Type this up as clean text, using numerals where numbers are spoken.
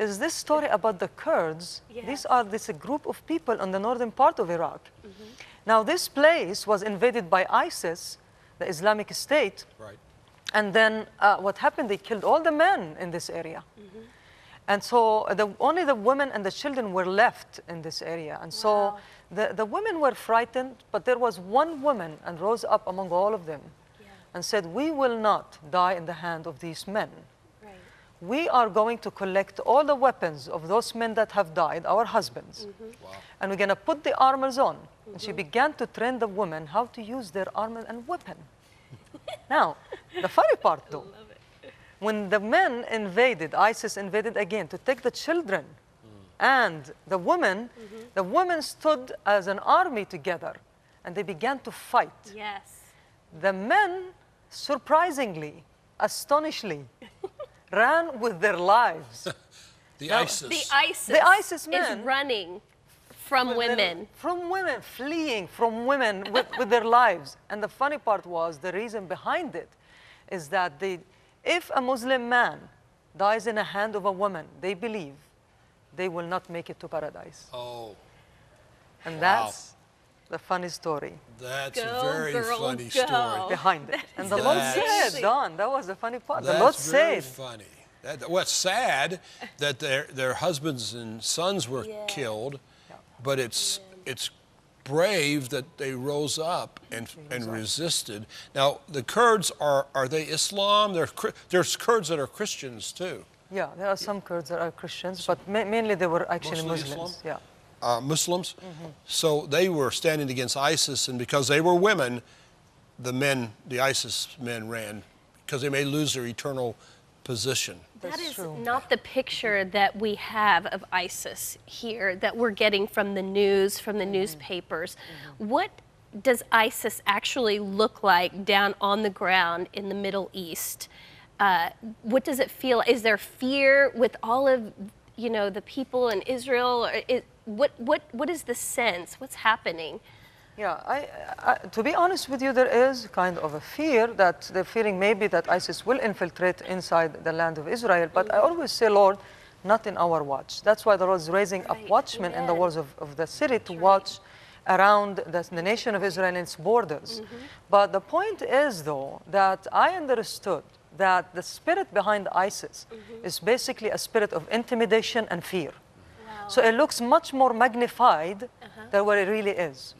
is this story about the Kurds. Yes. These are this group of people in the northern part of Iraq. Now, this place was invaded by ISIS, the Islamic State. Right. And then what happened, they killed all the men in this area. And so only the women and the children were left in this area. And so the women were frightened, but there was one woman and rose up among all of them and said, we will not die in the hand of these men. Right. We are going to collect all the weapons of those men that have died, our husbands, Wow. and we're going to put the armors on. And she began to train the women how to use their armor and weapon. Now, the funny part though, when the men invaded, ISIS invaded again to take the children and the women stood as an army together and they began to fight. Yes. The men, surprisingly, astonishingly, ran with their lives. The Now, ISIS. The ISIS men is running from women. From women, fleeing from women with their lives. And the funny part was, the reason behind it is that if a Muslim man dies in the hand of a woman, they believe they will not make it to paradise. Oh, And wow. that's the funny story that's Go, a very girl, funny go. story. behind it. And the Lord That's- said, Don, that was the funny part. The Lord That's very said, funny. What's sad that their husbands and sons were killed, but it's brave that they rose up and resisted. Now the Kurds are they Islam? There's Kurds that are Christians too. yeah, there are some Kurds that are Christians, but mainly they were actually Mostly Muslims. Islam? Yeah. Muslims. So they were standing against ISIS, and because they were women, the ISIS men ran because they may lose their eternal position. That That's is true. not the picture that we have of ISIS here, that we're getting from the news, from the newspapers. What does ISIS actually look like down on the ground in the Middle East? What does it feel? Is there fear with all of, the people in Israel? Or what is the sense? What's happening? Yeah, to be honest with you, there is kind of a fear that they're fearing maybe that ISIS will infiltrate inside the land of Israel. But I always say, Lord, not in our watch. That's why the Lord is raising up Right, watchmen in the amen. walls of the city to watch around the nation of Israel and its borders. But the point is, though, that I understood that the spirit behind ISIS is basically a spirit of intimidation and fear. So it looks much more magnified than what it really is.